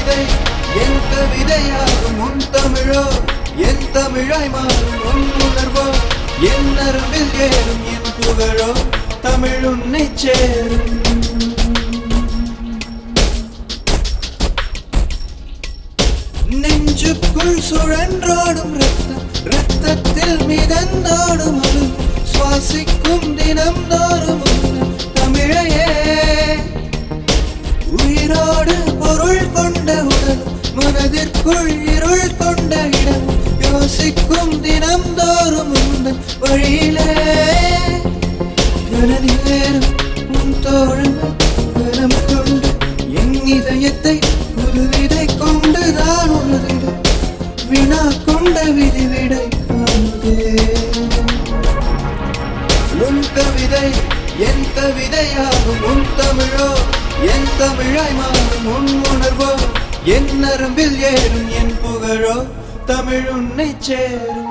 விதை என் கவிதையாகும் உன் தமிழோ என் தமிழாய் மாறும் உன் உணர்வோ என் நரம்பில் ஏறும் என் புகழோ தமிழ் உன்னை சேரும் நெஞ்சுக்குள் சுழன்றாடும் ரத்தத்தில் மிதந்தாடும் அழு சுவாசிக்கும் தினம் தோறும் தமிழையே உயிரோடு பொருள் கொண்ட உடல் மனதிற்குள் இருள் கொண்ட இடம் யோசிக்கும் தினம் தோறும் உந்தன் வழியிலே கனநேரம் உன் தோழன் கனம் கொண்டு என் இதயத்தை ஒரு விதை கொண்டுதான் உனது வினா கொண்ட விதிவிடை காண்பே உன் கவிதை என் கவிதையாகும் உன் தமிழோ என் தமிழாய் மாறும் உன் உணர்வோ என் நரம்பில் ஏறும் என் புகழோ தமிழ் உன்னை சேரும்